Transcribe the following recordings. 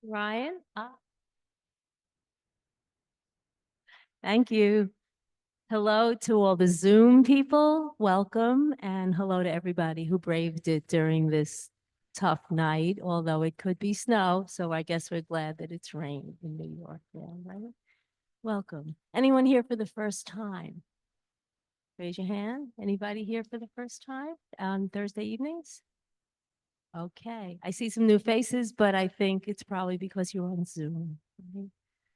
Ryan? Thank you. Hello to all the Zoom people. Welcome. And hello to everybody who braved it during this tough night, although it could be snow. So I guess we're glad that it's rain in New York. Yeah, right? Welcome. Anyone here for the first time? Raise your hand. Anybody here for the first time on Thursday evenings? Okay. I see some new faces, but I think it's probably because you're on Zoom. Right?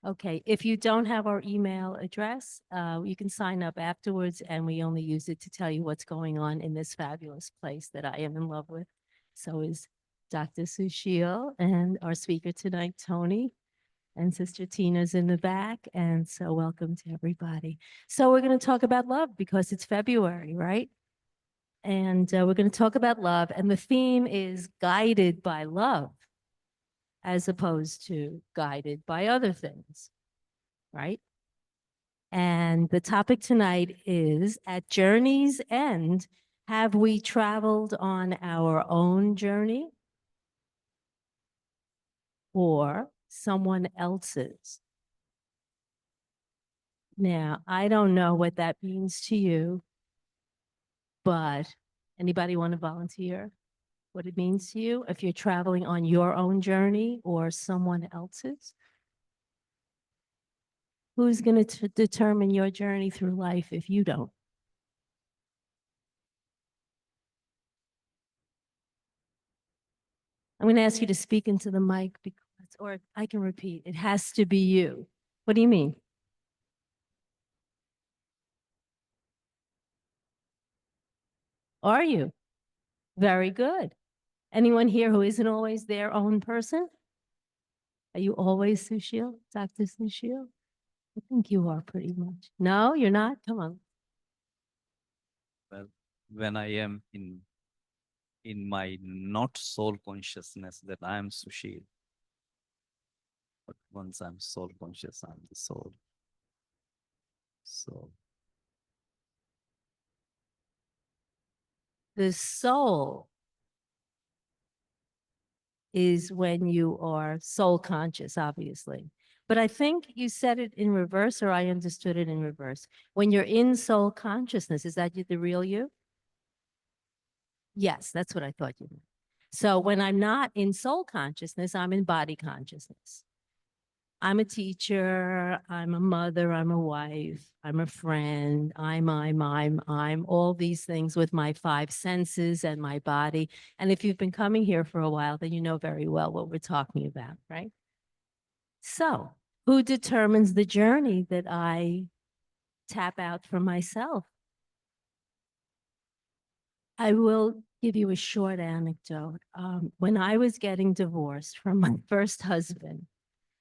Okay. If you don't have our email address, you can sign up afterwards, and we only use it to tell you what's going on in this fabulous place that I am in love with. So is Dr. Sushil and our speaker tonight, Tony, and Sister Tina's in the back. And so welcome to everybody. So we're going to talk about love because it's February, right? And we're going to talk about love. And the theme is guided by love as opposed to guided by other things, right? And the topic tonight is at journey's end, have we traveled on our own journey or someone else's? Now, I don't know what that means to you, but anybody want to volunteer what it means to you if you're traveling on your own journey or someone else's? Who's going to determine your journey through life if you don't? I'm going to ask you to speak into the mic because, or I can repeat, it has to be you. What do you mean? Are you? Very good. Anyone here who isn't always their own person? Are you always Sushil, Dr. Sushil? I think you are pretty much. No, you're not? Come on. Well, when I am in my not soul consciousness that I am Sushil, but once I'm soul conscious, I'm the soul. So The soul is when you are soul conscious, obviously. But I think you said it in reverse, or I understood it in reverse. When you're in soul consciousness, is that the real you? Yes, that's what I thought you meant. So when I'm not in soul consciousness, I'm in body consciousness. I'm a teacher, I'm a mother, I'm a wife, I'm a friend, I'm all these things with my five senses and my body. And if you've been coming here for a while, then you know very well what we're talking about, right? So, who determines the journey that I tap out for myself? I will give you a short anecdote. When I was getting divorced from my first husband,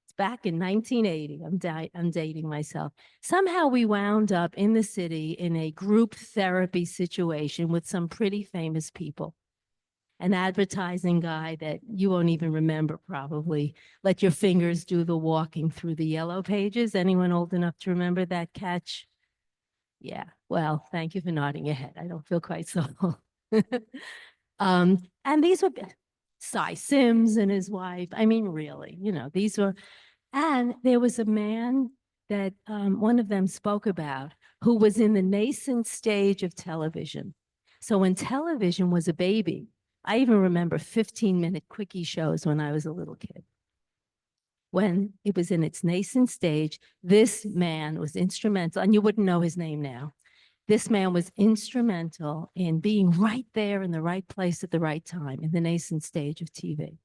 it's back in 1980, I'm dating myself. Somehow we wound up in the city in a group therapy situation with some pretty famous people. An advertising guy that you won't even remember probably. Let your fingers do the walking through the yellow pages. Anyone old enough to remember that catch? Yeah. Well, thank you for nodding your head. I don't feel quite so. And these were Cy Sims and his wife. I mean, really, these were, and there was a man that one of them spoke about who was in the nascent stage of television. So when television was a baby, I even remember 15-minute quickie shows when I was a little kid. When it was in its nascent stage, this man was instrumental, and you wouldn't know his name now. This man was instrumental in being right there in the right place at the right time in the nascent stage of TV.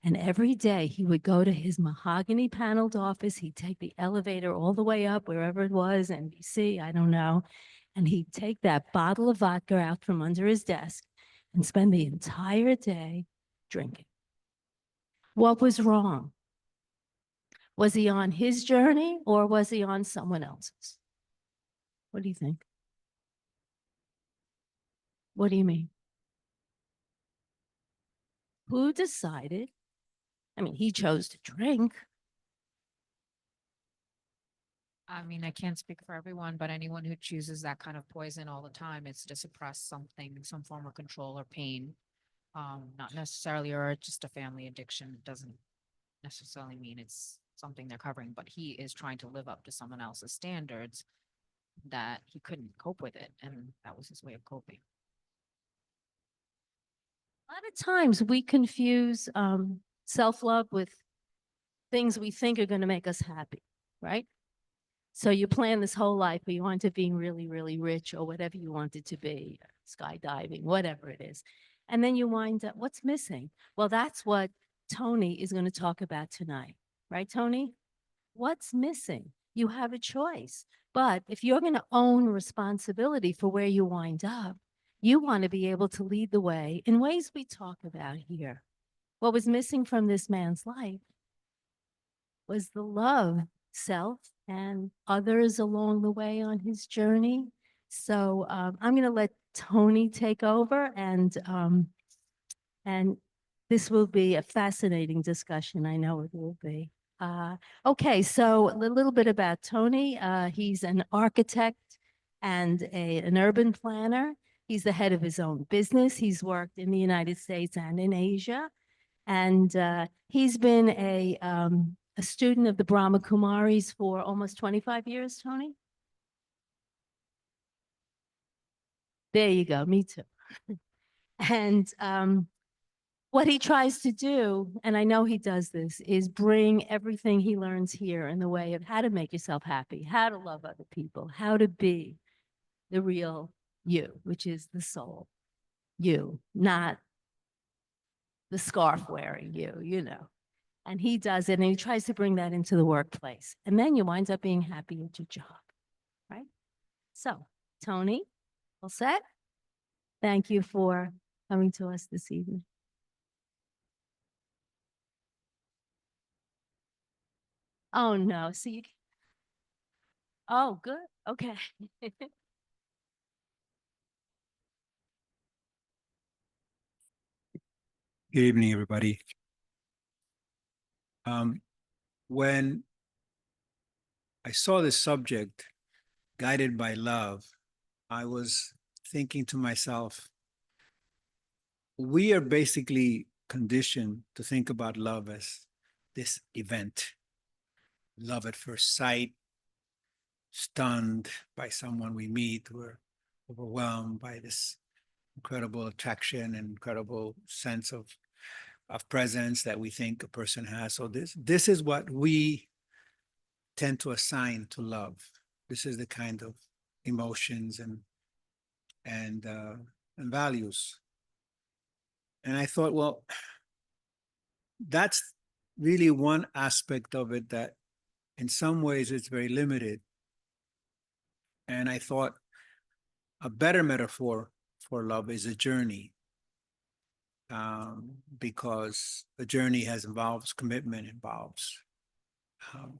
And every day he would go to his mahogany paneled office. He'd take the elevator all the way up, wherever it was, NBC, I don't know. And he'd take that bottle of vodka out from under his desk and spend the entire day drinking. What was wrong? Was he on his journey or was he on someone else's? What do you think? What do you mean? Who decided? I mean, he chose to drink. I mean, I can't speak for everyone, but anyone who chooses that kind of poison all the time, it's to suppress something, some form of control or pain. Not necessarily, or just a family addiction. It doesn't necessarily mean it's something they're covering, but he is trying to live up to someone else's standards that he couldn't cope with it, and that was his way of coping. A lot of times we confuse self-love with things we think are going to make us happy, right? So you plan this whole life, or you want to be really, really rich, or whatever you want it to be, skydiving, whatever it is. And then you wind up, what's missing? Well, that's what Tony is going to talk about tonight, right, Tony? What's missing? You have a choice. But if you're going to own responsibility for where you wind up, you want to be able to lead the way in ways we talk about here. What was missing from this man's life was the love, self, and others along the way on his journey. So I'm going to let Tony take over, and this will be a fascinating discussion. I know it will be. Okay, so a little bit about Tony. He's an architect and an urban planner. He's the head of his own business. He's worked in the United States and in Asia. And he's been a student of the Brahma Kumaris for almost 25 years, Tony? There you go, me too. And what he tries to do, and I know he does this, is bring everything he learns here in the way of how to make yourself happy, how to love other people, how to be the real you, which is the soul you, not the scarf wearing you. And he does it, and he tries to bring that into the workplace. And then you wind up being happy at your job, right? So, Tony, all set? Thank you for coming to us this evening. Oh, no. So you, oh, good. Okay. Good evening, everybody. When I saw this subject, guided by love, I was thinking to myself, we are basically conditioned to think about love as this event, love at first sight, stunned by someone we meet, we're overwhelmed by this incredible attraction and incredible sense of presence that we think a person has. So this is what we tend to assign to love. This is the kind of emotions and values. And I thought, well, that's really one aspect of it that in some ways it's very limited. And I thought a better metaphor for love is a journey, because a journey involves commitment, involves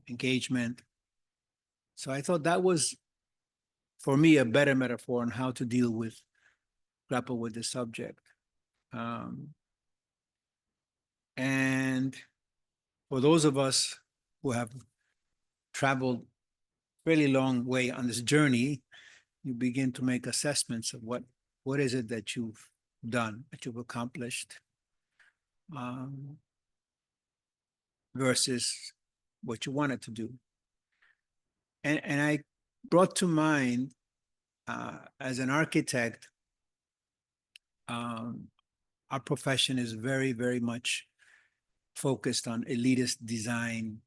engagement. So I thought that was, for me, a better metaphor on how to grapple with the subject. And for those of us who have traveled fairly long way on this journey, you begin to make assessments of what is it that you've done, that you've accomplished, versus what you wanted to do. And I brought to mind, as an architect, our profession is very, very much focused on elitist design,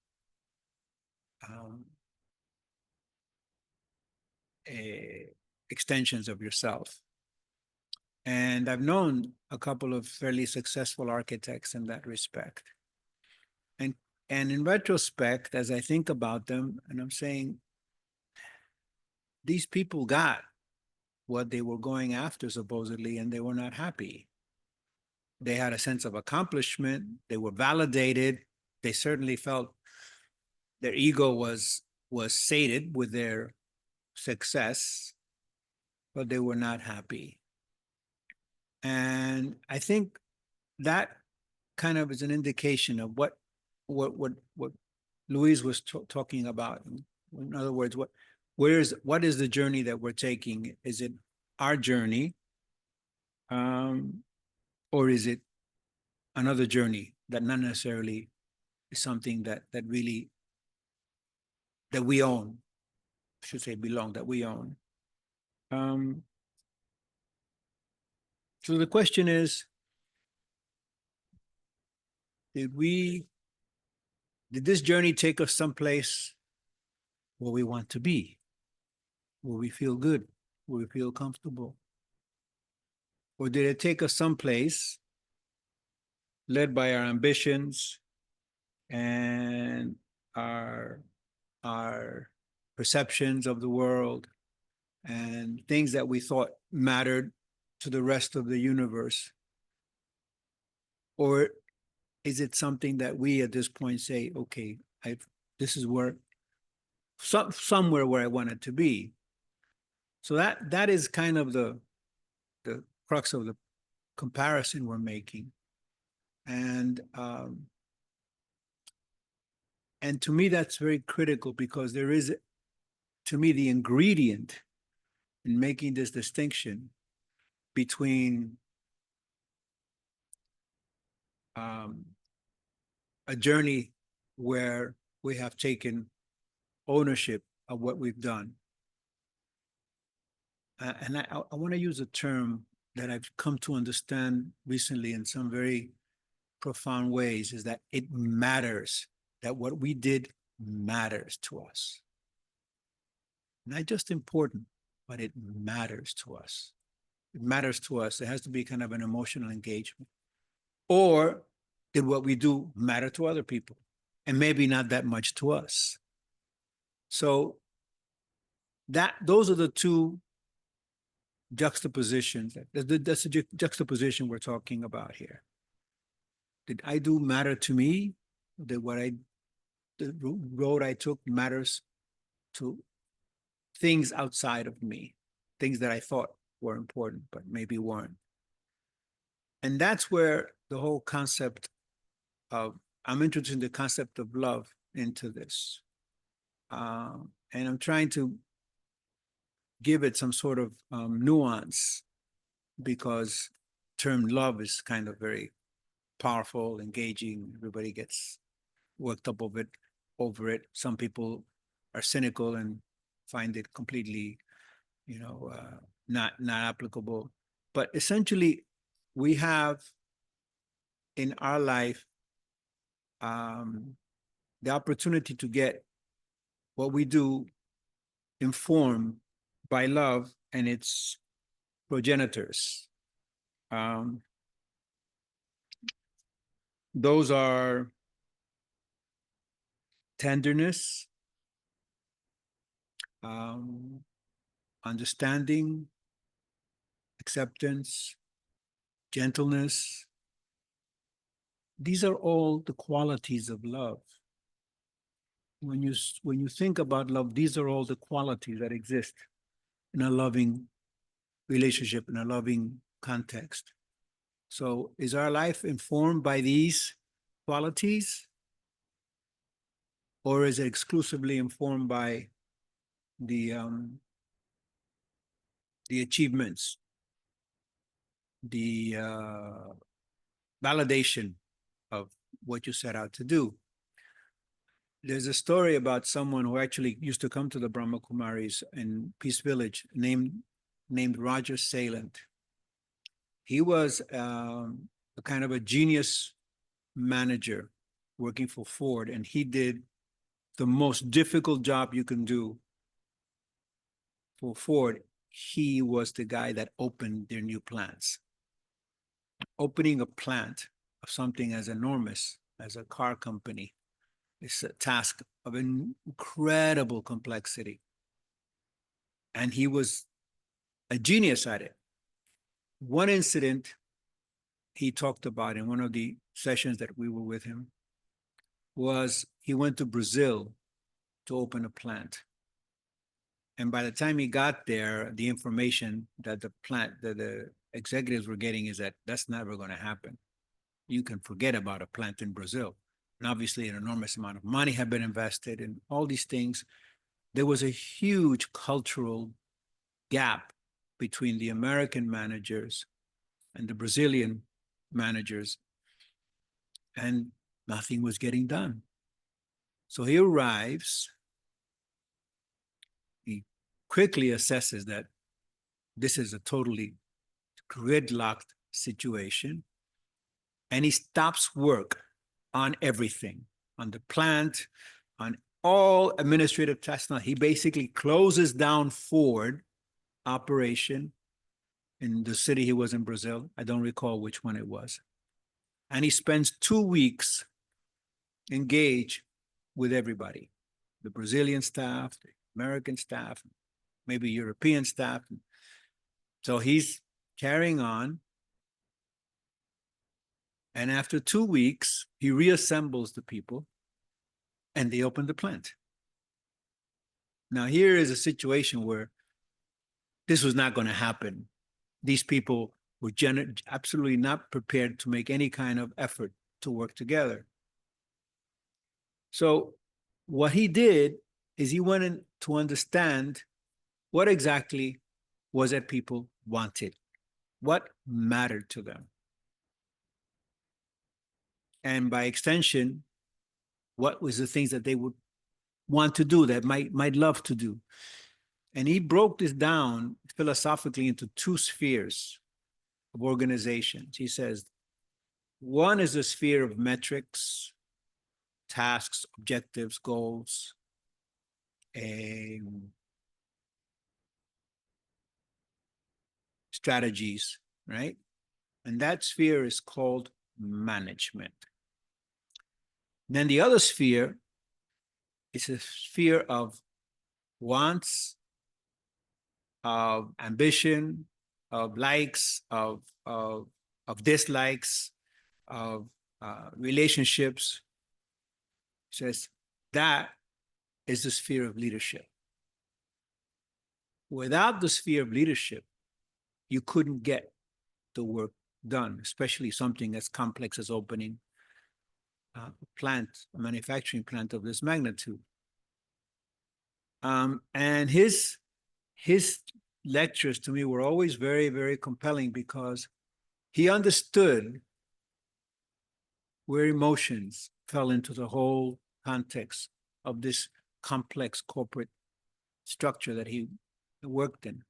extensions of yourself. And I've known a couple of fairly successful architects in that respect. And in retrospect, as I think about them, and I'm saying, these people got what they were going after, supposedly, and they were not happy. They had a sense of accomplishment. They were validated. They certainly felt their ego was sated with their success, but they were not happy. And I think that kind of is an indication of what Louise was talking about. In other words, what is the journey that we're taking? Is it our journey, or is it another journey that not necessarily is something that really, that we own, I should say belong, that we own. So the question is, did this journey take us someplace where we want to be, where we feel good, where we feel comfortable? Or did it take us someplace led by our ambitions and our perceptions of the world and things that we thought mattered to the rest of the universe? Or is it something that we at this point say, okay, this is where somewhere where I want it to be? So that is kind of the crux of the comparison we're making. And to me, that's very critical, because there is, to me, the ingredient in making this distinction between a journey where we have taken ownership of what we've done. And I want to use a term that I've come to understand recently in some very profound ways, is that it matters, that what we did matters to us. Not just important, but it matters to us. It matters to us. It has to be kind of an emotional engagement. Or did what we do matter to other people? And maybe not that much to us. So those are the two juxtapositions. That's the juxtaposition we're talking about here. Did I do matter to me? Did the road I took matters to things outside of me, things that I thought were important, but maybe weren't? And that's where the whole concept of, I'm introducing the concept of love into this. And I'm trying to give it some sort of nuance, because term love is kind of very powerful, engaging. Everybody gets worked up over it. Some people are cynical and find it completely, not applicable. But essentially, we have in our life the opportunity to get what we do informed by love and its progenitors. Those are tenderness, understanding, acceptance, gentleness. These are all the qualities of love. When you think about love, these are all the qualities that exist in a loving relationship, in a loving context. So is our life informed by these qualities, or is it exclusively informed by the achievements, the validation of what you set out to do? There's a story about someone who actually used to come to the Brahma Kumaris in Peace Village, named Roger Salient. He was a kind of a genius manager working for Ford, and he did the most difficult job you can do for Ford. He was the guy that opened their new plants. Opening a plant of something as enormous as a car company is a task of incredible complexity. And he was a genius at it. One incident he talked about in one of the sessions that we were with him was he went to Brazil to open a plant. And by the time he got there, the information that the executives were getting is that that's never going to happen. You can forget about a plant in Brazil. And obviously an enormous amount of money had been invested in all these things. There was a huge cultural gap between the American managers and the Brazilian managers. And Nothing was getting done. So he arrives. He quickly assesses that this is a totally gridlocked situation. And he stops work on everything, on the plant, on all administrative tasks. Now, he basically closes down Ford operation in the city he was in Brazil. I don't recall which one it was. And he spends 2 weeks engaged with everybody, the Brazilian staff, the American staff, maybe European staff. So he's carrying on. And after 2 weeks, he reassembles the people and they open the plant. Now, here is a situation where this was not going to happen. These people were absolutely not prepared to make any kind of effort to work together. So what he did is he went in to understand what exactly was it people wanted, what mattered to them. And by extension, what was the things that they would want to do, that might love to do. And he broke this down philosophically into two spheres of organizations. He says, one is the sphere of metrics, tasks, objectives, goals, and strategies, right? And that sphere is called management. Then the other sphere is a sphere of wants, of ambition, of likes, of dislikes, of relationships. Says that is the sphere of leadership. Without the sphere of leadership, you couldn't get the work done, especially something as complex as opening a plant, a manufacturing plant of this magnitude. And his lectures to me were always very, very compelling because he understood where emotions fell into the whole context of this complex corporate structure that he worked in.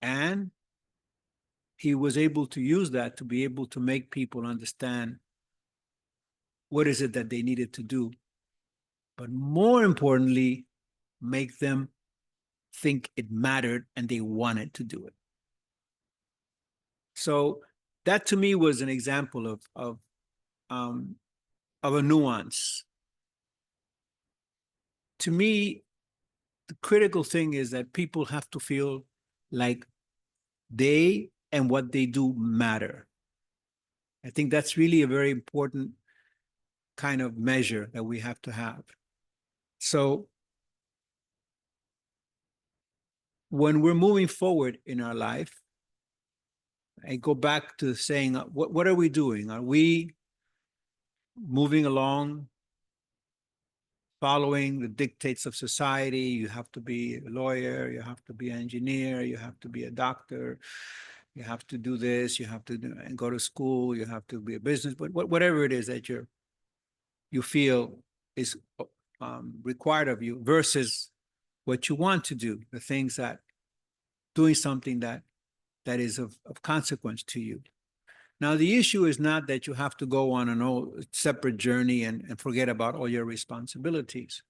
And he was able to use that to be able to make people understand what is it that they needed to do, but more importantly, make them think it mattered and they wanted to do it. So that to me was an example of a nuance. To me, the critical thing is that people have to feel like they and what they do matter. I think that's really a very important kind of measure that we have to have. So when we're moving forward in our life, I go back to saying, what are we doing? Are we moving along, following the dictates of society? You have to be a lawyer, you have to be an engineer, you have to be a doctor, you have to do this, you have to and go to school, you have to be a business, but whatever it is that you feel is required of you versus what you want to do, the things that doing something that is of consequence to you. Now, the issue is not that you have to go on a separate journey and forget about all your responsibilities.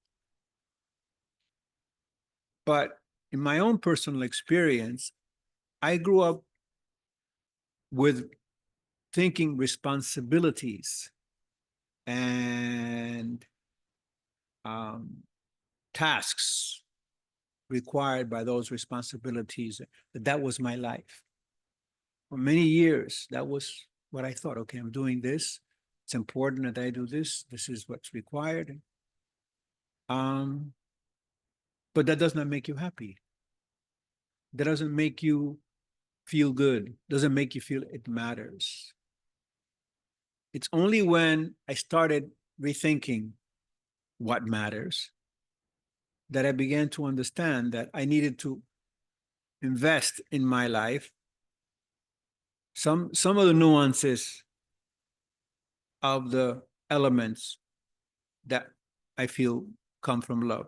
But in my own personal experience, I grew up with thinking responsibilities and tasks required by those responsibilities, that was my life. For many years, that was what I thought. Okay, I'm doing this. It's important that I do this. This is what's required. But that does not make you happy. That doesn't make you feel good. Doesn't make you feel it matters. It's only when I started rethinking what matters that I began to understand that I needed to invest in my life some of the nuances of the elements that I feel come from love: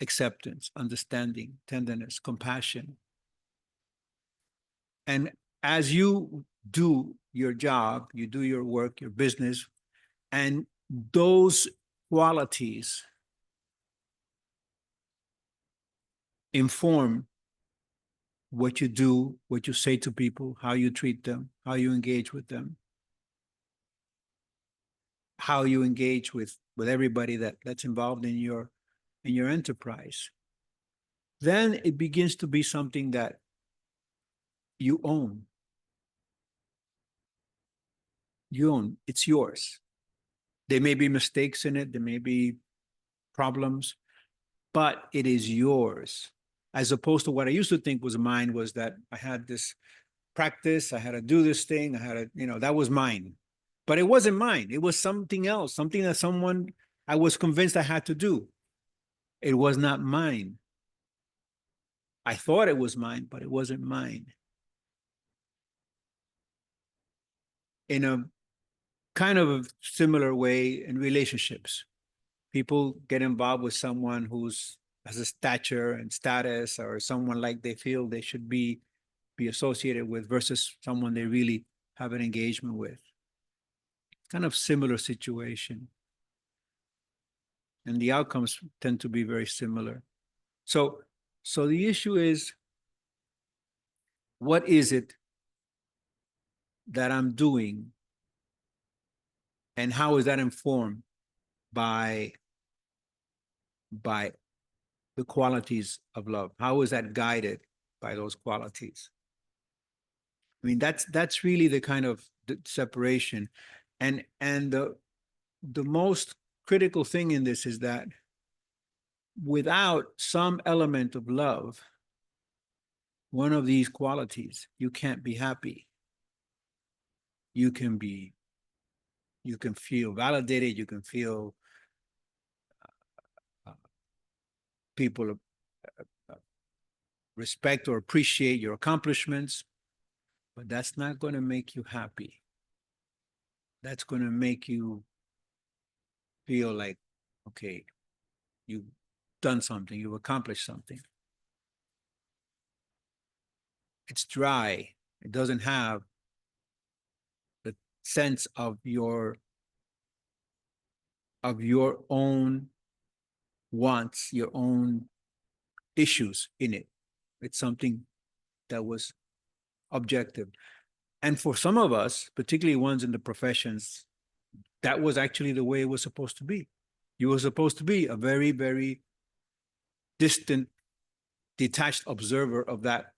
acceptance, understanding, tenderness, compassion. And as you do your job, you do your work, your business, and those qualities inform what you do, what you say to people, how you treat them, how you engage with them, how you engage with everybody that's involved in your enterprise. Then it begins to be something that you own. You own. It's yours. There may be mistakes in it, there may be problems, but it is yours. As opposed to what I used to think was mine, was that I had this practice, I had to do this thing, I had to, that was mine. But it wasn't mine. It was something else, something that someone, I was convinced I had to do. It was not mine. I thought it was mine, but it wasn't mine. In a kind of a similar way in relationships, people get involved with someone who's has a stature and status, or someone like they feel they should be associated with, versus someone they really have an engagement with. Kind of similar situation. And the outcomes tend to be very similar. So the issue is, what is it that I'm doing, and how is that informed by the qualities of love? How is that guided by those qualities? I mean, that's really the kind of the separation. And the most critical thing in this is that without some element of love, one of these qualities, you can't be happy. You can feel validated, you can feel people respect or appreciate your accomplishments, but that's not going to make you happy. That's going to make you feel like, okay, you've done something, you've accomplished something. It's dry. It doesn't have the sense of your own wants, your own issues in it. It's something that was objective. And for some of us, particularly ones in the professions, that was actually the way it was supposed to be. You were supposed to be a very, very distant, detached observer of that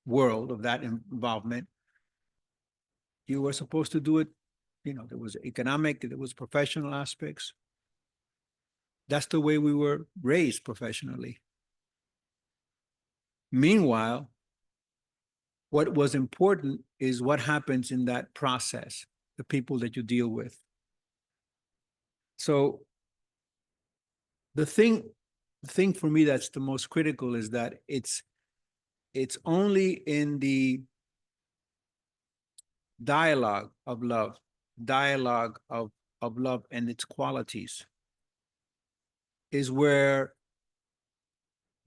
world, of that involvement. You were supposed to do it, there was economic, there was professional aspects. That's the way we were raised professionally. Meanwhile, what was important is what happens in that process, the people that you deal with. So the thing for me that's the most critical is that it's only in the dialogue of love and its qualities is where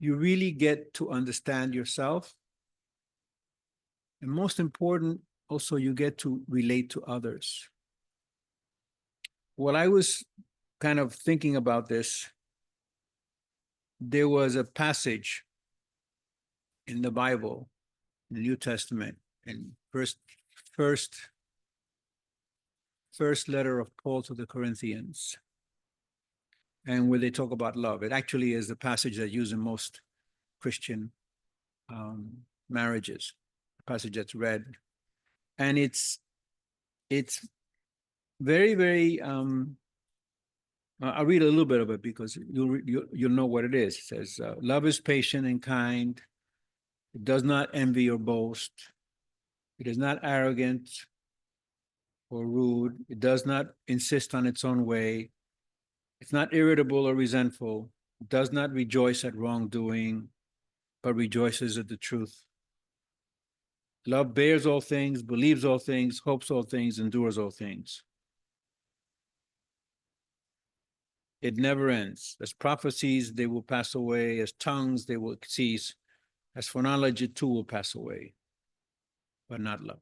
you really get to understand yourself. And most important, also, you get to relate to others. While I was kind of thinking about this, there was a passage in the Bible, in the New Testament, in first letter of Paul to the Corinthians, and where they talk about love. It actually is the passage that used in most Christian marriages, a passage that's read. And it's very, very, I'll read a little bit of it because you'll know what it is. It says, love is patient and kind. It does not envy or boast. It is not arrogant or rude. It does not insist on its own way. It's not irritable or resentful. It does not rejoice at wrongdoing, but rejoices at the truth. Love bears all things, believes all things, hopes all things, endures all things. It never ends. As prophecies, they will pass away. As tongues, they will cease. As phrenology, too, will pass away, but not love.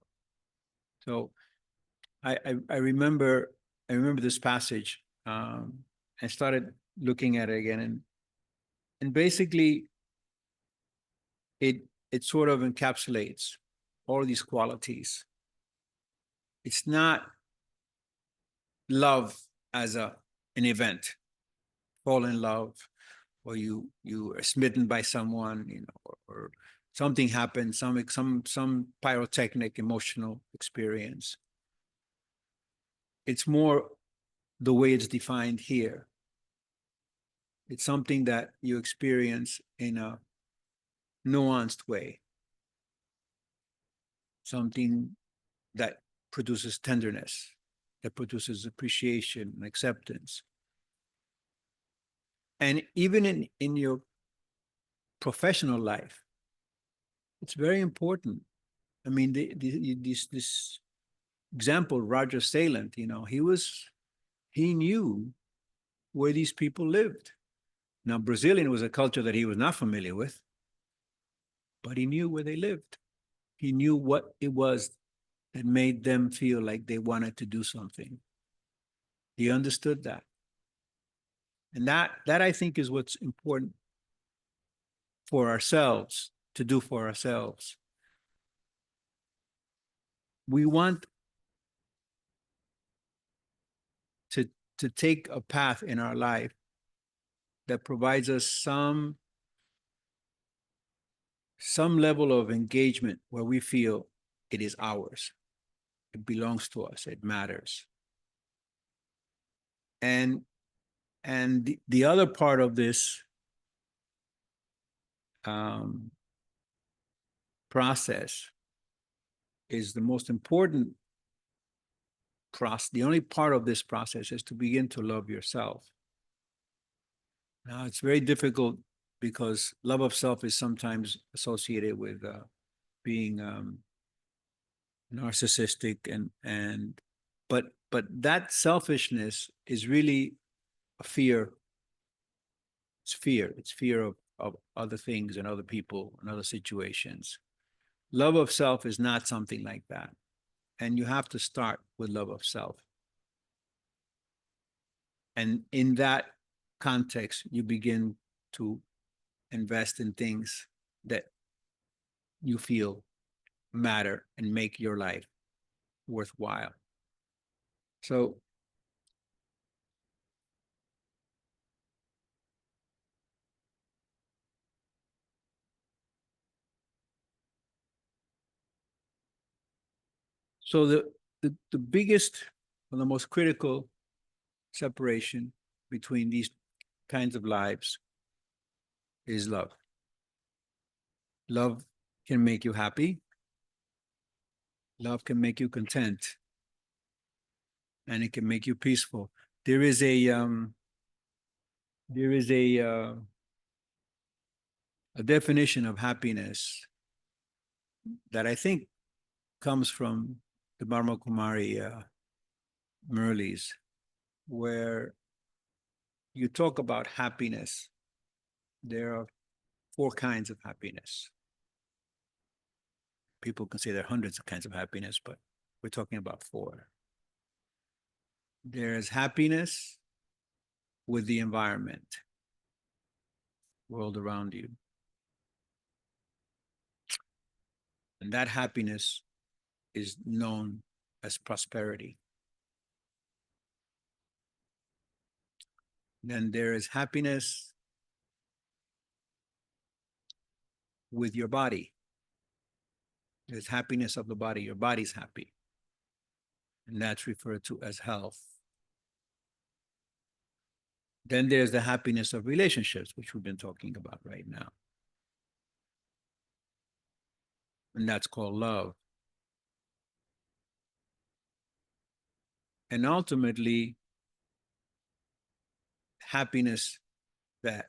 So I remember this passage. I started looking at it again, and basically it sort of encapsulates all these qualities. It's not love as an event, fall in love, or you are smitten by someone, you know, or something happened, some pyrotechnic emotional experience. It's more the way it's defined here. It's something that you experience in a nuanced way, something that produces tenderness, that produces appreciation and acceptance. And even in your professional life, it's very important. I mean, this example, Roger Salant, you know, he knew where these people lived. Now, Brazilian was a culture that he was not familiar with, but he knew where they lived. He knew what it was that made them feel like they wanted to do something. He understood that. And that I think is what's important for ourselves, to do for ourselves. We want to take a path in our life that provides us some level of engagement where we feel it is ours, it belongs to us, it matters. And the other part of this process is the most important process. The only part of this process is to begin to love yourself. Now, it's very difficult because love of self is sometimes associated with being narcissistic, but that selfishness is really a fear. It's fear. It's fear of other things and other people and other situations. Love of self is not something like that. And you have to start with love of self. And in that context, you begin to invest in things that you feel matter and make your life worthwhile. So the biggest or the most critical separation between these kinds of lives is love. Love can make you happy. Love can make you content. And it can make you peaceful. There is a definition of happiness that I think comes from the Brahma Kumari Murlis, where you talk about happiness. There are 4 kinds of happiness. People can say there are hundreds of kinds of happiness, but we're talking about 4. There's happiness with the environment, world around you. And that happiness is known as prosperity. Then there is happiness with your body. There's happiness of the body. Your body's happy. And that's referred to as health. Then there's the happiness of relationships, which we've been talking about right now. And that's called love. And ultimately, happiness that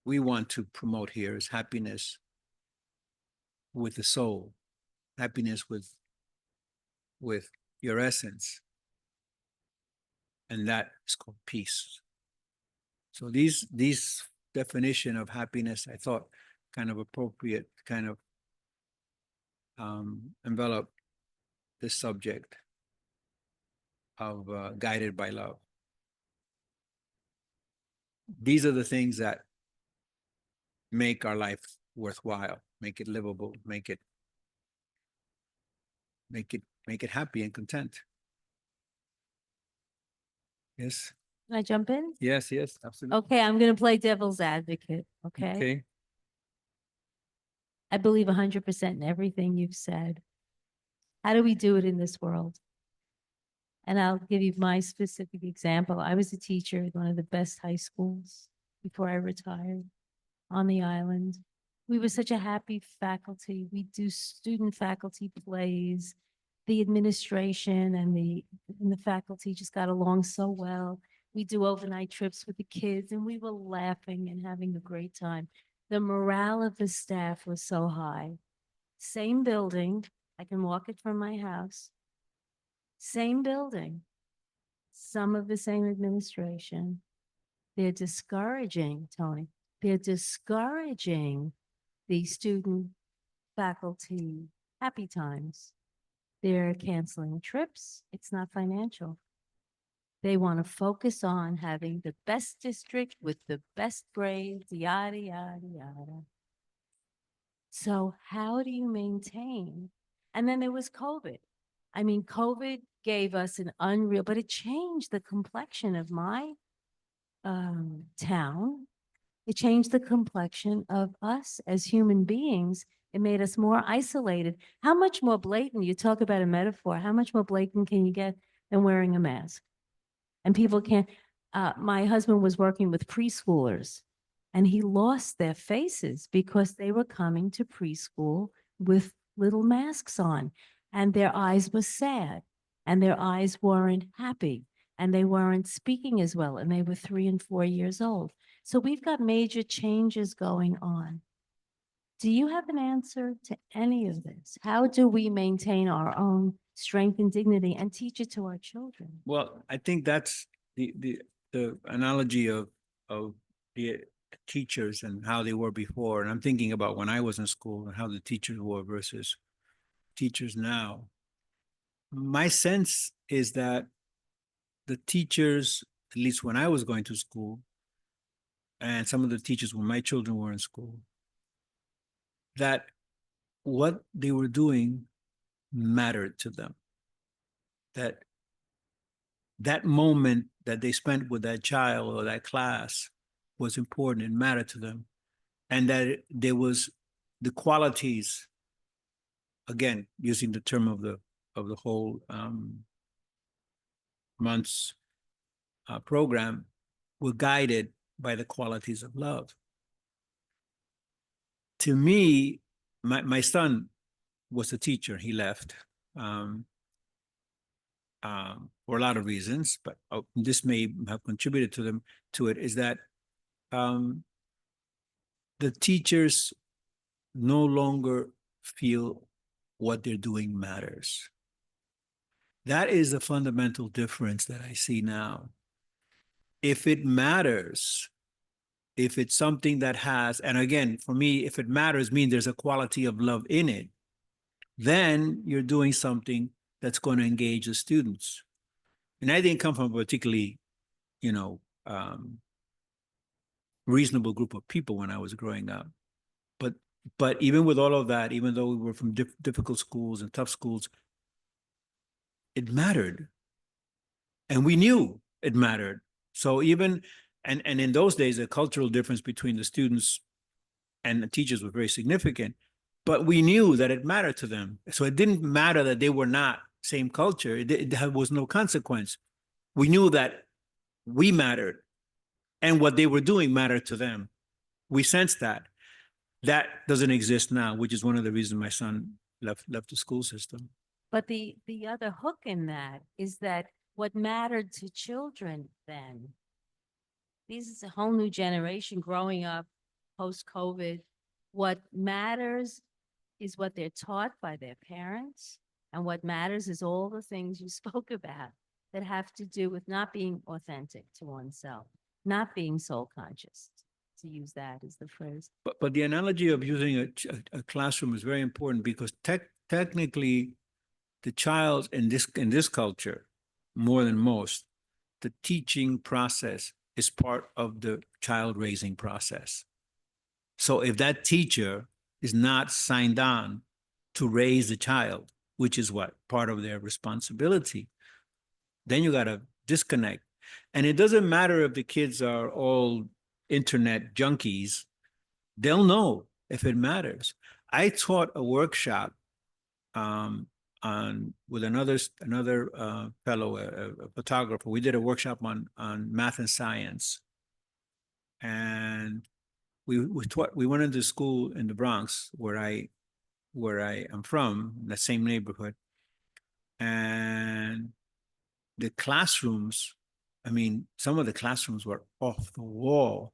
we want to promote here is happiness with the soul, happiness with your essence. And that is called peace. So these definition of happiness, I thought kind of appropriate, kind of envelop this subject of guided by love. These are the things that make our life worthwhile, make it livable, make it happy and content. Yes, Can I jump in? yes, absolutely. Okay, I'm gonna play devil's advocate, okay? Okay. I believe 100% in everything you've said. How do we do it in this world? And I'll give you my specific example. I was a teacher at one of the best high schools before I retired on the island. We were such a happy faculty. We do student faculty plays. The administration and the faculty just got along so well. We do overnight trips with the kids and we were laughing and having a great time. The morale of the staff was so high. Same building. I can walk it from my house. Same building. Some of the same administration. They're discouraging, Tony. They're discouraging the student faculty happy times. They're canceling trips. It's not financial. They want to focus on having the best district with the best grades, yada, yada, yada. So how do you maintain? And then there was COVID. I mean, COVID gave us an unreal, but it changed the complexion of my town. It changed the complexion of us as human beings. It made us more isolated. How much more blatant, you talk about a metaphor, how much more blatant can you get than wearing a mask? And people can't, my husband was working with preschoolers and he lost their faces because they were coming to preschool with little masks on and their eyes were sad and their eyes weren't happy and they weren't speaking as well and they were 3 and 4 years old. So we've got major changes going on. Do you have an answer to any of this? How do we maintain our own strength and dignity and teach it to our children? Well, I think that's the analogy of the teachers and how they were before. And I'm thinking about when I was in school and how the teachers were versus teachers now. My sense is that the teachers, at least when I was going to school, and some of the teachers when my children were in school, that what they were doing mattered to them. That moment that they spent with that child or that class was important and mattered to them. And that there was the qualities, again, using the term of the whole month's program, were guided by the qualities of love. To me, my son was a teacher. He left for a lot of reasons, but this may have contributed to it, is that the teachers no longer feel what they're doing matters. That is a fundamental difference that I see now. If it matters, if it's something that has, and again, for me, if it matters, means there's a quality of love in it, then you're doing something that's going to engage the students. And I didn't come from a particularly, reasonable group of people when I was growing up. But even with all of that, even though we were from difficult schools and tough schools, it mattered. And we knew it mattered. So even, and in those days, the cultural difference between the students and the teachers was very significant, but we knew that it mattered to them. So it didn't matter that they were not same culture. There was no consequence. We knew that we mattered and what they were doing mattered to them. We sensed that. That doesn't exist now, which is one of the reasons my son left the school system. But the other hook in that is that what mattered to children then, this is a whole new generation growing up post-COVID. What matters is what they're taught by their parents. And what matters is all the things you spoke about that have to do with not being authentic to oneself. not being soul conscious, to use that as the phrase. But the analogy of using a classroom is very important because technically the child in this culture, more than most, the teaching process is part of the child raising process. So if that teacher is not signed on to raise the child, which is what part of their responsibility, then you got to disconnect. And it doesn't matter if the kids are all internet junkies, they'll know if it matters. I taught a workshop on with another fellow, a photographer. We did a workshop on math and science, and we went into school in the Bronx where I am from, the same neighborhood, and the classrooms. I mean, some of the classrooms were off the wall.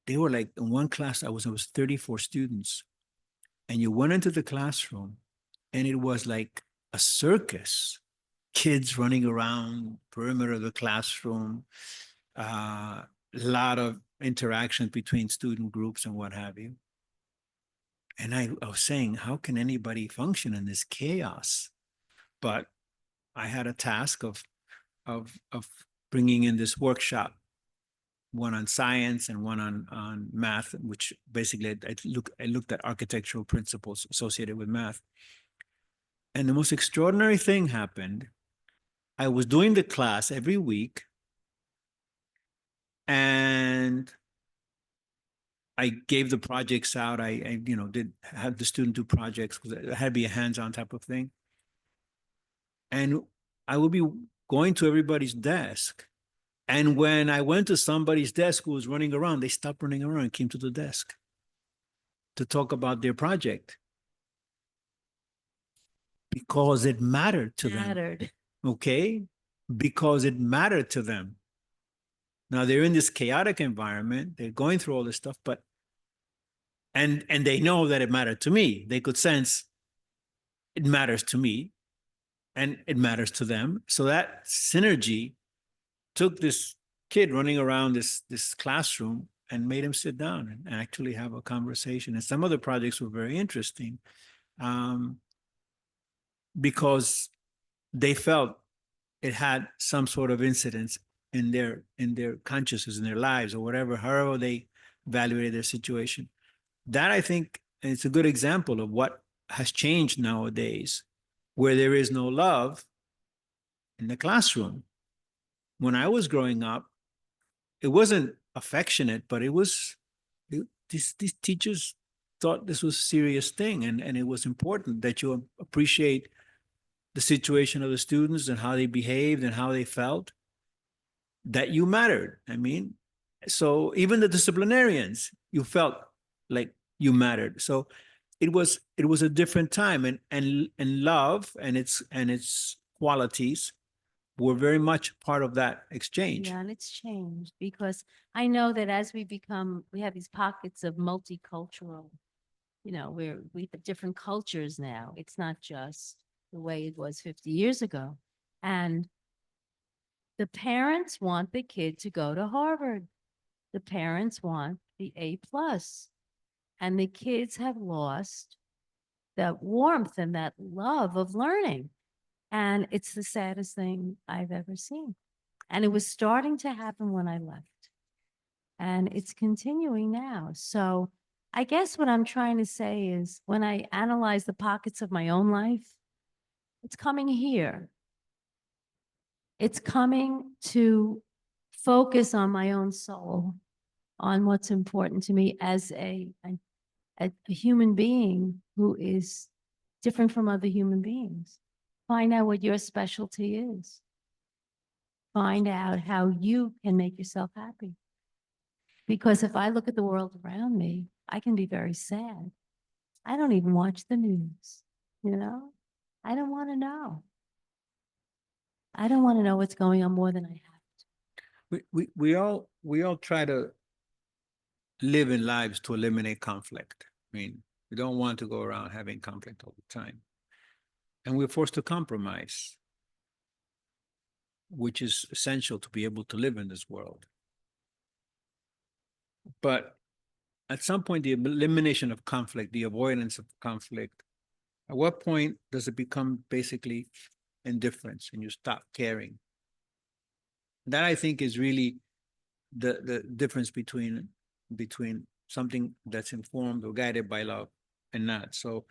They were like in one class. It was 34 students, and you went into the classroom, and it was like a circus. Kids running around perimeter of the classroom, a lot of interactions between student groups and what have you. And I was saying, how can anybody function in this chaos? But I had a task of bringing in this workshop, one on science and one on math, which basically I looked at architectural principles associated with math. And the most extraordinary thing happened. I was doing the class every week, and I gave the projects out. I did have the student do projects because it had to be a hands-on type of thing. And I would be going to everybody's desk. And when I went to somebody's desk who was running around, they stopped running around and came to the desk to talk about their project because it mattered to them. Mattered. Okay? Because it mattered to them. Now they're in this chaotic environment. They're going through all this stuff, but and they know that it mattered to me. They could sense it matters to me and it matters to them. So that synergy took this kid running around this classroom and made him sit down and actually have a conversation. And some of the projects were very interesting because they felt it had some sort of incidence in their consciousness, in their lives, or whatever, however they evaluated their situation. That, I think, is a good example of what has changed nowadays, where there is no love in the classroom. When I was growing up, it wasn't affectionate, but these teachers thought this was a serious thing, and it was important that you appreciate the situation of the students and how they behaved and how they felt, that you mattered. I mean, so even the disciplinarians, you felt like you mattered. So it was a different time, and love and its qualities were very much part of that exchange. Yeah, and it's changed because I know that as we have these pockets of multicultural, we have different cultures now. It's not just the way it was 50 years ago. And the parents want the kid to go to Harvard. The parents want the A+. And the kids have lost that warmth and that love of learning. And it's the saddest thing I've ever seen. And it was starting to happen when I left. And it's continuing now. So I guess what I'm trying to say is when I analyze the pockets of my own life, it's coming here. It's coming to focus on my own soul, on what's important to me as a human being who is different from other human beings. Find out what your specialty is. Find out how you can make yourself happy. Because if I look at the world around me, I can be very sad. I don't even watch the news, I don't want to know. I don't want to know what's going on more than I have to. We all try to live in lives to eliminate conflict. I mean, we don't want to go around having conflict all the time. And we're forced to compromise, which is essential to be able to live in this world. But at some point, the elimination of conflict, the avoidance of conflict, at what point does it become basically indifference and you stop caring? That I think is really the difference between something that's informed or guided by love and not. So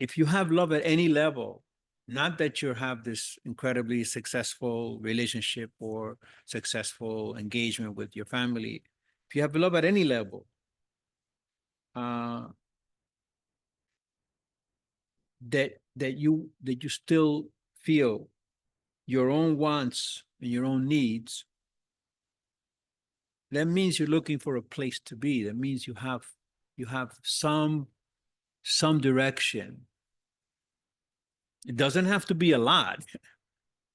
if you have love at any level, not that you have this incredibly successful relationship or successful engagement with your family, if you have love at any level, uh, that you still feel your own wants and your own needs, that means you're looking for a place to be. That means you have some direction. It doesn't have to be a lot.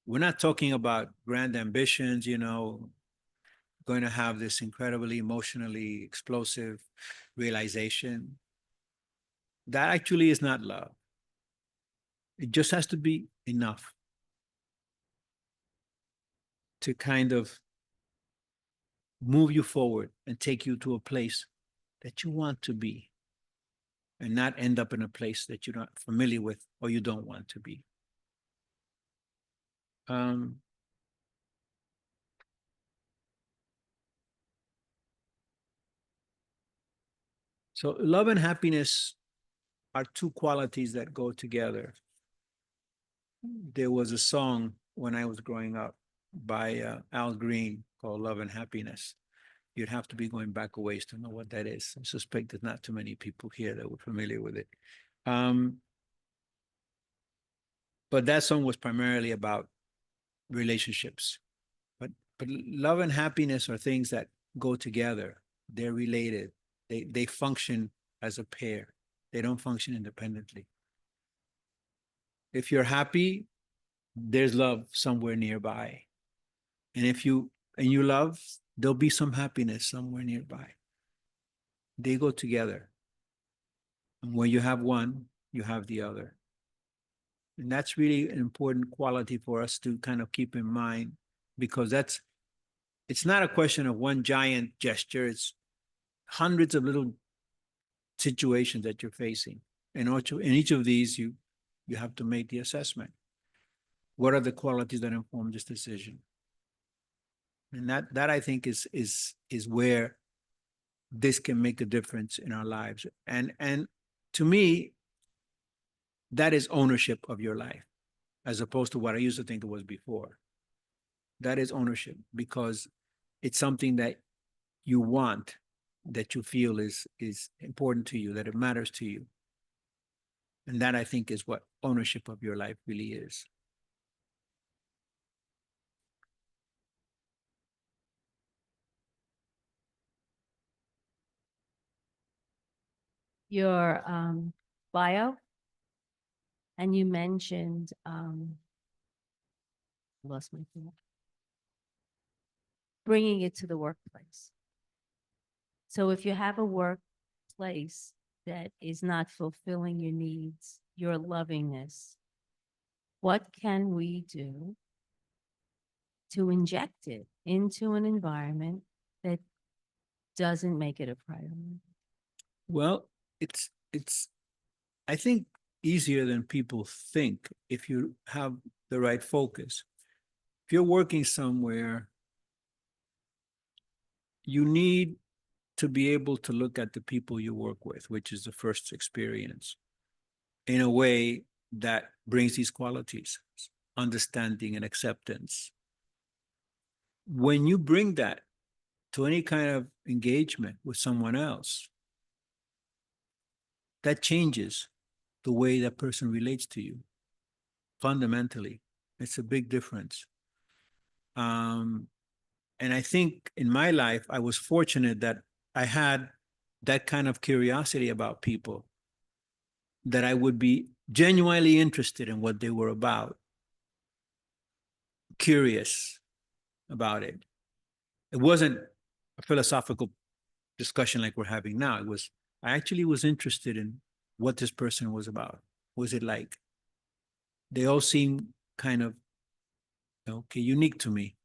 We're not talking about grand ambitions, going to have this incredibly emotionally explosive realization. That actually is not love. It just has to be enough to kind of move you forward and take you to a place that you want to be and not end up in a place that you're not familiar with or you don't want to be. Um, so love and happiness are two qualities that go together. There was a song when I was growing up by Al Green called Love and Happiness. You'd have to be going back a ways to know what that is. I suspect there's not too many people here that were familiar with it. But that song was primarily about relationships. But love and happiness are things that go together. They're related. They function as a pair. They don't function independently. If you're happy, there's love somewhere nearby. And if you love, there'll be some happiness somewhere nearby. They go together. And when you have one, you have the other. And that's really an important quality for us to kind of keep in mind, because it's not a question of one giant gesture. It's hundreds of little situations that you're facing. And in each of these, you have to make the assessment. What are the qualities that inform this decision? And that I think is where this can make a difference in our lives. And to me, that is ownership of your life, as opposed to what I used to think it was before. That is ownership, because it's something that you want, that you feel is important to you, that it matters to you. And that I think is what ownership of your life really is. Your bio, and you mentioned lost my thought. Bringing it to the workplace. So if you have a workplace that is not fulfilling your needs, your lovingness, what can we do to inject it into an environment that doesn't make it a priority? Well, it's I think easier than people think if you have the right focus. If you're working somewhere, you need to be able to look at the people you work with, which is the first experience, in a way that brings these qualities, understanding and acceptance. When you bring that to any kind of engagement with someone else, that changes the way that person relates to you fundamentally. It's a big difference. And I think in my life, I was fortunate that I had that kind of curiosity about people, that I would be genuinely interested in what they were about, curious about it. It wasn't a philosophical discussion like we're having now. I actually was interested in what this person was about. Was it like? They all seemed kind of, okay, unique to me.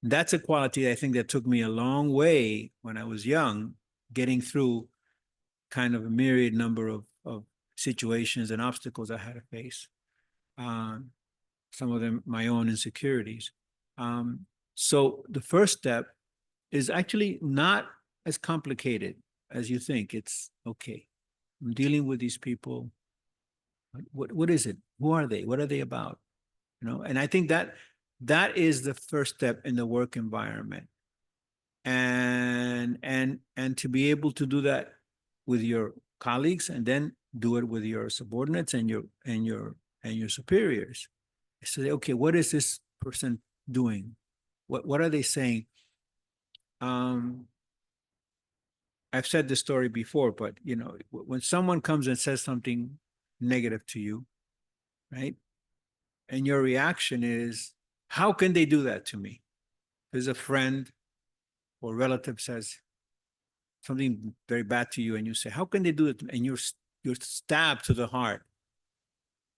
That's a quality I think that took me a long way when I was young, getting through kind of a myriad number of situations and obstacles I had to face. Some of them my own insecurities. So the first step is actually not as complicated as you think. It's okay. I'm dealing with these people. What is it? Who are they? What are they about? You know, and I think that that is the first step in the work environment. And to be able to do that with your colleagues and then do it with your subordinates and your superiors. So okay, what is this person doing? What are they saying? I've said this story before, but you know, when someone comes and says something negative to you, right? And your reaction is, how can they do that to me? There's a friend or relative says something very bad to you, and you say, how can they do it? And you're stabbed to the heart.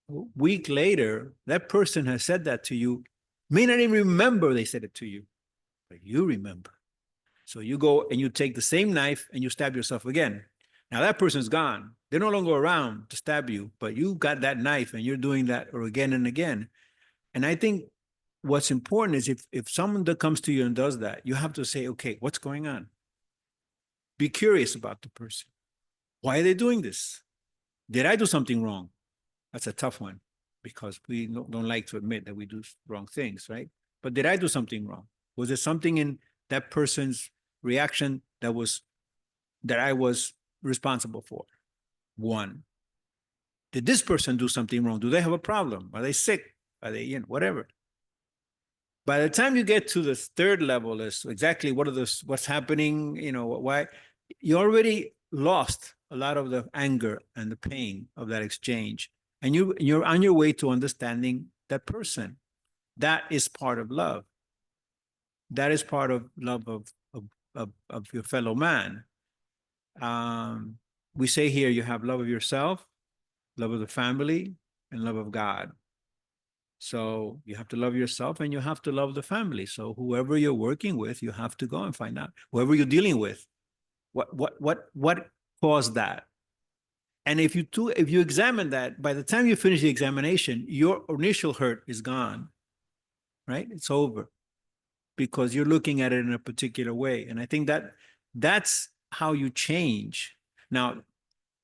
A week later, that person has said that to you, may not even remember they said it to you, but you remember. So you go and you take the same knife and you stab yourself again. Now that person's gone. They're no longer around to stab you, but you got that knife and you're doing that or again and again. And I think what's important is if someone that comes to you and does that, you have to say, okay, what's going on? Be curious about the person. Why are they doing this? Did I do something wrong? That's a tough one because we don't like to admit that we do wrong things, right? But did I do something wrong? Was there something in that person's reaction that I was responsible for? One. Did this person do something wrong? Do they have a problem? Are they sick? Are they, you know, whatever? By the time you get to the third level is exactly what's happening, you know, why you already lost a lot of the anger and the pain of that exchange. And you're on your way to understanding that person. That is part of love. That is part of love of your fellow man. We say here you have love of yourself, love of the family, and love of God. So you have to love yourself and you have to love the family. So whoever you're working with, you have to go and find out. Whoever you're dealing with, what caused that? And if you examine that, by the time you finish the examination, your initial hurt is gone, right? It's over because you're looking at it in a particular way. And I think that's how you change. Now,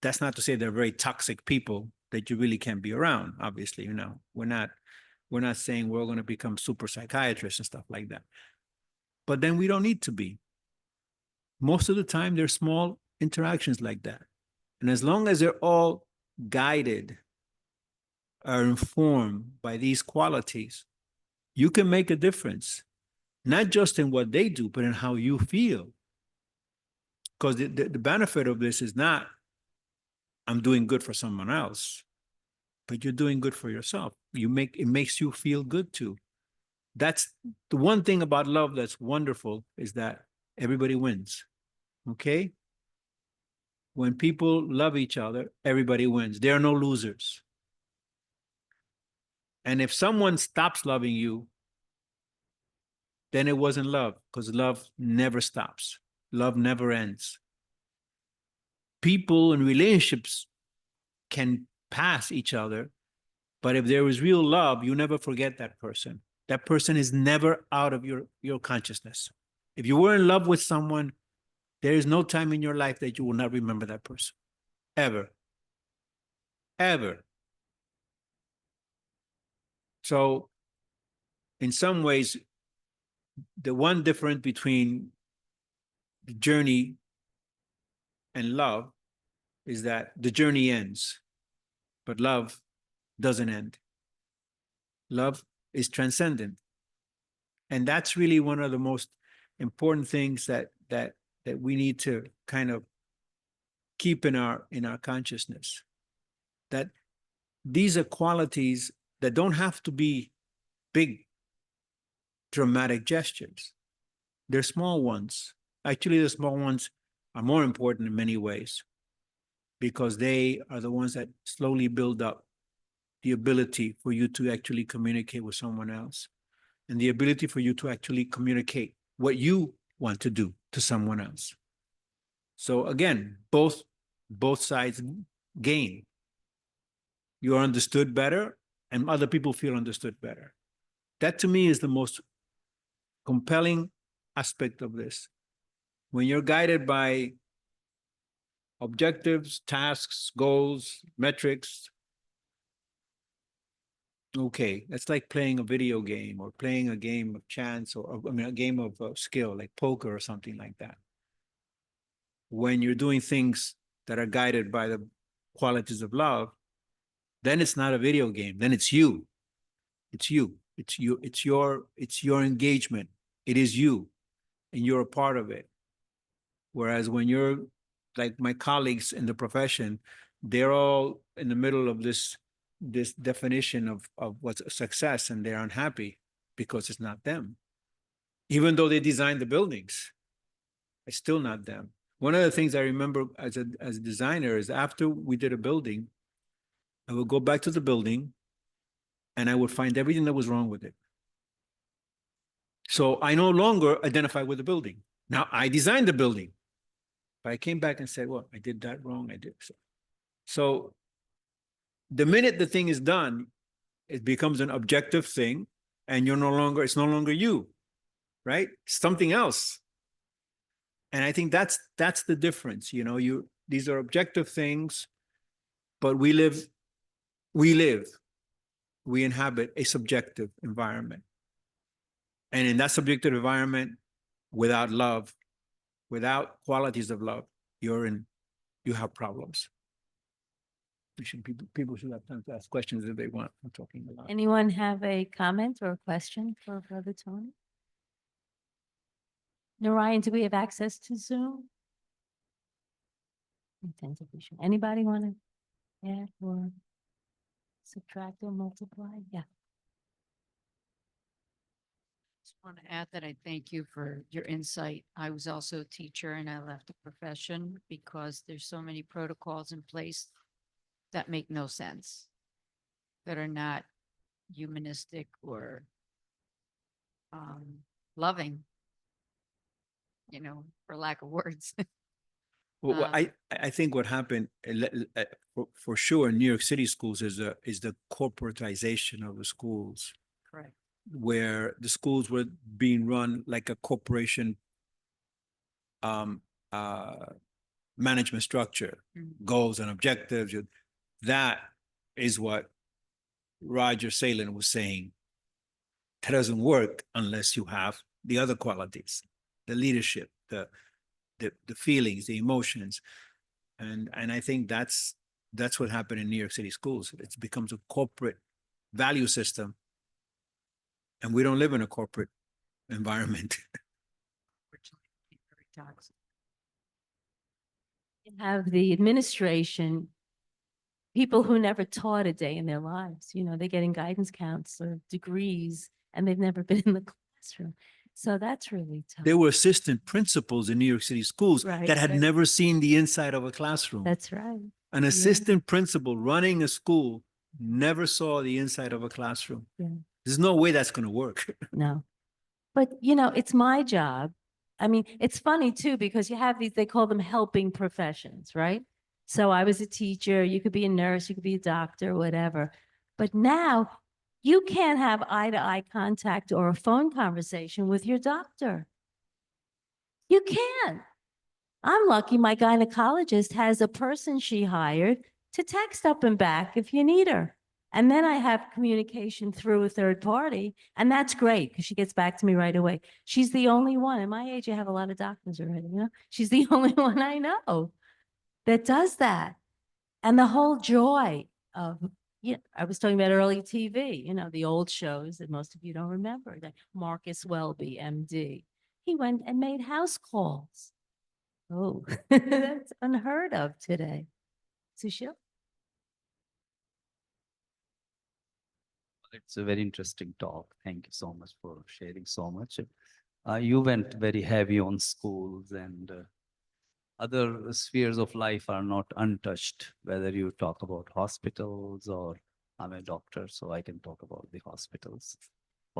that's not to say they're very toxic people that you really can't be around. Obviously, you know, we're not saying we're going to become super psychiatrists and stuff like that. But then we don't need to be. Most of the time, there's small interactions like that. And as long as they're all guided or informed by these qualities, you can make a difference, not just in what they do, but in how you feel. Because the benefit of this is not, I'm doing good for someone else, but you're doing good for yourself. It makes you feel good too. That's the one thing about love that's wonderful is that everybody wins. Okay? When people love each other, everybody wins. There are no losers. And if someone stops loving you, then it wasn't love, because love never stops. Love never ends. People and relationships can pass each other, but if there is real love, you never forget that person. That person is never out of your consciousness. If you were in love with someone, there is no time in your life that you will not remember that person. Ever. Ever. So, in some ways, the one difference between the journey and love is that the journey ends, but love doesn't end. Love is transcendent. And that's really one of the most important things that we need to kind of keep in our consciousness. That these are qualities that don't have to be big, dramatic gestures. They're small ones. Actually, the small ones are more important in many ways because they are the ones that slowly build up the ability for you to actually communicate with someone else. and the ability for you to actually communicate what you want to do to someone else. So again, both sides gain. You are understood better, and other people feel understood better. That to me is the most compelling aspect of this. When you're guided by objectives, tasks, goals, metrics, okay, that's like playing a video game or playing a game of chance, or I mean, a game of skill, like poker or something like that. When you're doing things that are guided by the qualities of love, then it's not a video game. Then it's you. It's you. It's you. It's your engagement. It is you, and you're a part of it. Whereas when you're like my colleagues in the profession, they're all in the middle of this definition of what's a success, and they're unhappy because it's not them. Even though they designed the buildings, it's still not them. One of the things I remember as a designer is after we did a building, I would go back to the building and I would find everything that was wrong with it. So I no longer identify with the building. Now I designed the building, but I came back and said, well, I did that wrong. I did so. So the minute the thing is done, it becomes an objective thing, and it's no longer you, right? Something else. And I think that's the difference. You know, these are objective things, but we inhabit a subjective environment. And in that subjective environment, without love, without qualities of love, you have problems. People should have time to ask questions if they want. I'm talking a lot. Anyone have a comment or a question for Brother Tony? Narayan, do we have access to Zoom? We tend to be sure. Anybody want to add or subtract or multiply? Yeah. Just want to add that I thank you for your insight. I was also a teacher and I left the profession because there's so many protocols in place that make no sense, that are not humanistic or loving, you know, for lack of words. Well, I think what happened for sure in New York City schools is the corporatization of the schools, Correct. where the schools were being run like a corporation management structure, goals and objectives. That is what Roger Salen was saying. That doesn't work unless you have the other qualities, the leadership, the feelings, the emotions. And I think that's what happened in New York City schools. It becomes a corporate value system. And we don't live in a corporate environment. Very toxic. You have the administration, people who never taught a day in their lives. You know, they're getting guidance counselor degrees and they've never been in the classroom. So that's really tough. There were assistant principals in New York City schools Right, that had right. never seen the inside of a classroom. That's right. An assistant principal running a school never saw the inside of a classroom. Yeah. There's no way that's going to work. No. But, you know, it's my job. I mean, it's funny too, because you have these, they call them helping professions, right? So I was a teacher, you could be a nurse, you could be a doctor, whatever. But now you can't have eye-to-eye contact or a phone conversation with your doctor. You can't. I'm lucky my gynecologist has a person she hired to text up and back if you need her. And then I have communication through a third party, and that's great because she gets back to me right away. She's the only one. At my age, you have a lot of doctors already, you know? She's the only one I know that does that. And the whole joy of, you know, I was talking about early TV, you know, the old shows that most of you don't remember, like Marcus Welby, MD. He went and made house calls. Oh, that's unheard of today. Sushil? It's a very interesting talk. Thank you so much for sharing so much. You went very heavy on schools, and other spheres of life are not untouched, whether you talk about hospitals or I'm a doctor, so I can talk about the hospitals.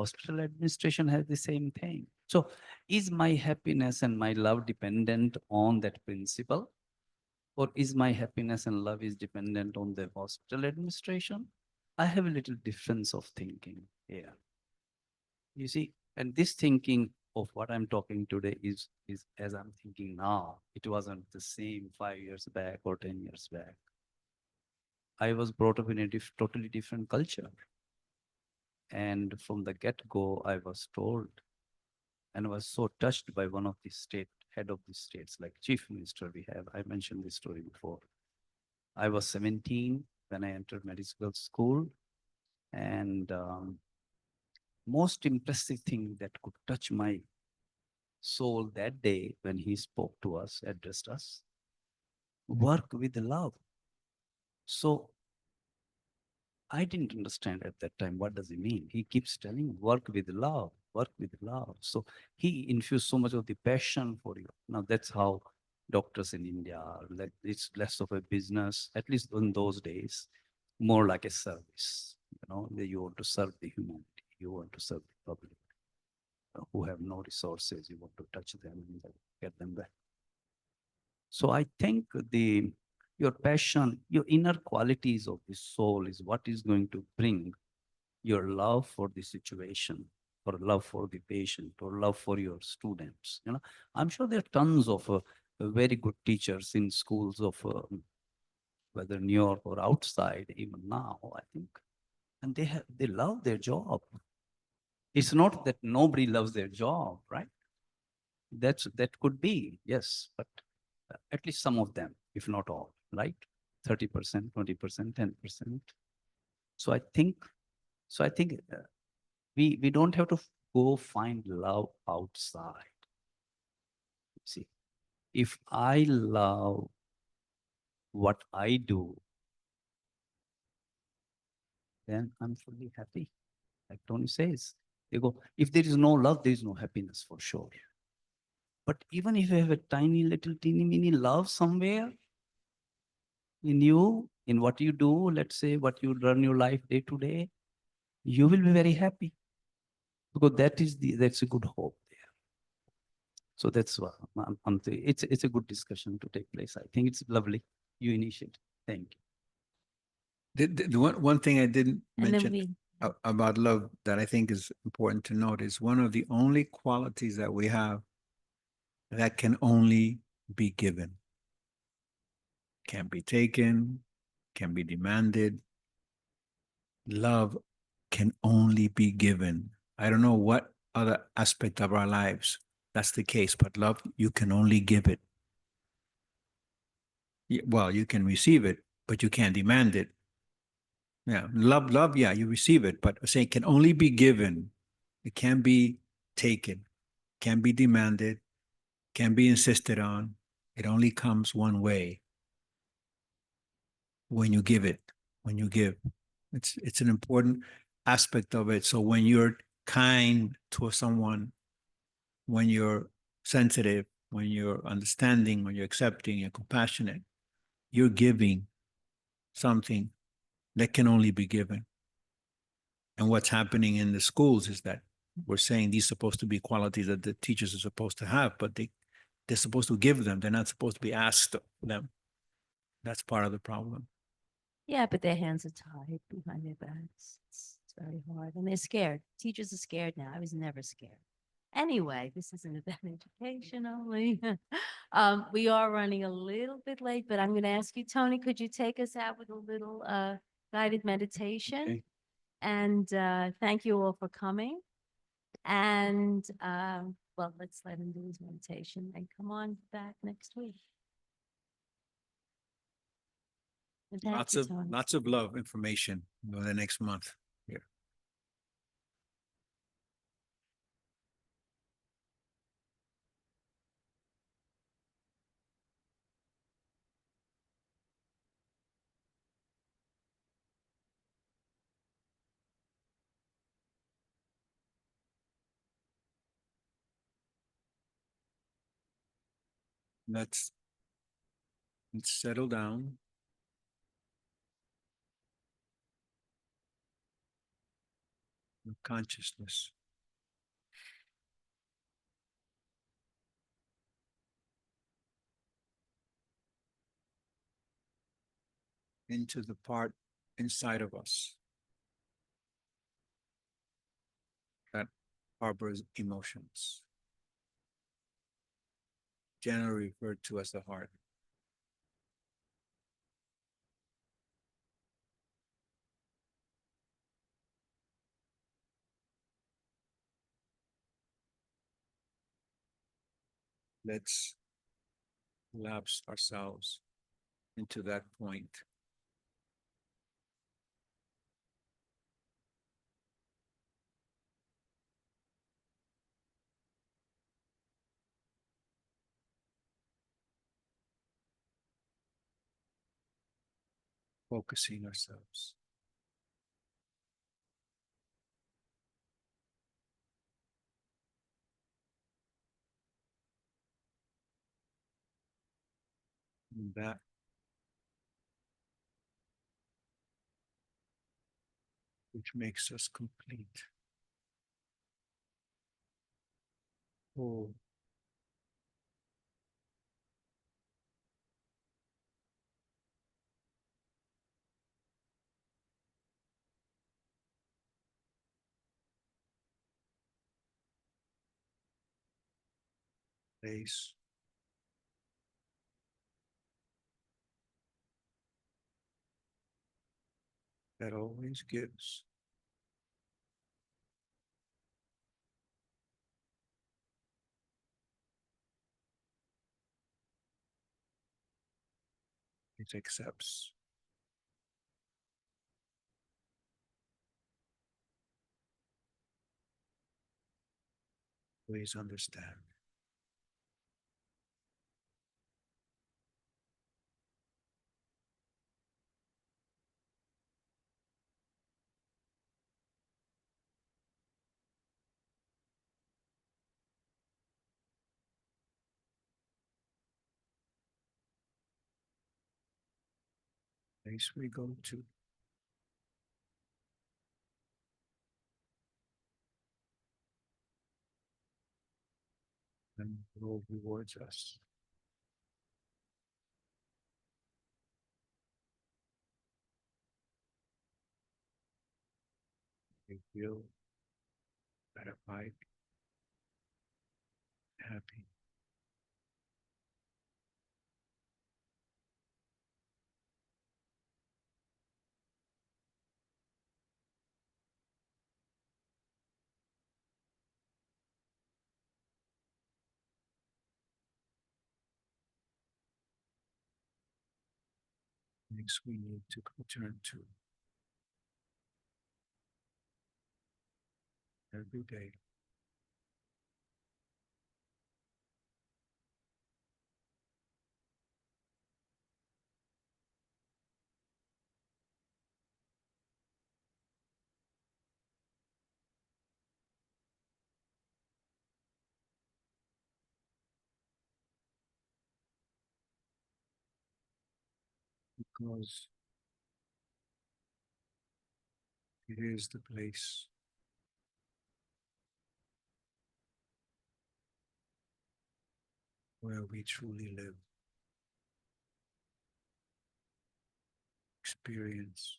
Hospital administration has the same thing. So is my happiness and my love dependent on that principle? Or is my happiness and love is dependent on the hospital administration? I have a little difference of thinking here. You see, and this thinking of what I'm talking today is as I'm thinking now. It wasn't the same 5 years back or 10 years back. I was brought up in a totally different culture. And from the get-go, I was told and was so touched by one of the head of the states, like chief minister we have. I mentioned this story before. I was 17 when I entered medical school. And most impressive thing that could touch my soul that day when he spoke to us, addressed us, work with love. So I didn't understand at that time what does he mean. He keeps telling work with love, work with love. So he infused so much of the passion for you. Now that's how doctors in India are. Like it's less of a business, at least in those days, more like a service. You know, that you want to serve the humanity, you want to serve the public who have no resources. You want to touch them and get them back. So I think your passion, your inner qualities of the soul is what is going to bring your love for the situation, or love for the patient, or love for your students. You know, I'm sure there are tons of very good teachers in schools of whether New York or outside, even now, I think, and they love their job. It's not that nobody loves their job, right? That could be, yes, but at least some of them, if not all, right? 30%, 20%, 10%. So I think we don't have to go find love outside. See, if I love what I do, then I'm fully happy. Like Tony says, you go, if there is no love, there is no happiness for sure. But even if you have a tiny little teeny mini love somewhere in you, in what you do, let's say what you run your life day to day, you will be very happy, because that's a good hope there. So that's what it's a good discussion to take place. I think it's lovely. You initiate. Thank you. The one thing I didn't And then mention we, about love that I think is important to note is one of the only qualities that we have that can only be given. Can't be taken, can be demanded. Love can only be given. I don't know what other aspect of our lives that's the case, but love, you can only give it. Well, you can receive it, but you can't demand it. Yeah, love, yeah, you receive it, but saying it can only be given. It can be taken, can be demanded, can be insisted on. It only comes one way. When you give it, when you give. It's an important aspect of it. So when you're kind to someone, when you're sensitive, when you're understanding, when you're accepting, you're compassionate, you're giving something that can only be given. And what's happening in the schools is that we're saying these are supposed to be qualities that the teachers are supposed to have, but they're supposed to give them. They're not supposed to be asked them. That's part of the problem. yeah, but their hands are tied behind their backs. It's very hard. And they're scared. Teachers are scared now. I was never scared. Anyway, this isn't about education only. We are running a little bit late, but I'm going to ask you, Tony, could you take us out with a little guided meditation? Okay. And thank you all for coming. And well, let's let him do his meditation and come on back next week. And thank you, Tony. Lots of love information over the next month. Here. Let's settle down. of consciousness. Into the part inside of us that harbors emotions, generally referred to as the heart. Let's collapse ourselves into that point. Focusing ourselves. And that which makes us complete, whole, place that always gives. It accepts. Always understand. Place we go to. And the Lord rewards us. We feel gratified, happy. Things we need to return to every day. Because it is the place where we truly live, experience,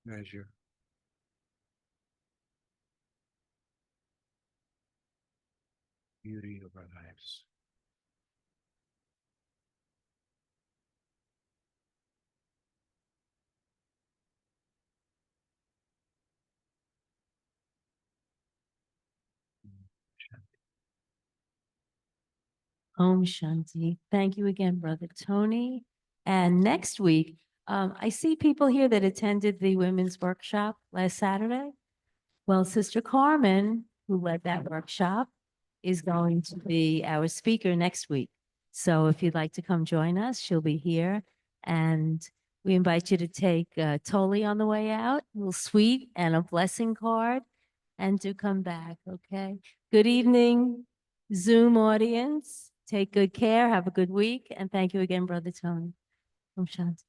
measure, beauty of our lives. Om Shanti. Thank you again, Brother Tony. And next week, I see people here that attended the women's workshop last Saturday. Well, Sister Carmen, who led that workshop, is going to be our speaker next week. So if you'd like to come join us, she'll be here. And we invite you to take Tolly on the way out, a little sweet and a blessing card, and do come back, okay? Good evening, Zoom audience. Take good care, have a good week, and thank you again, Brother Tony. Om Shanti.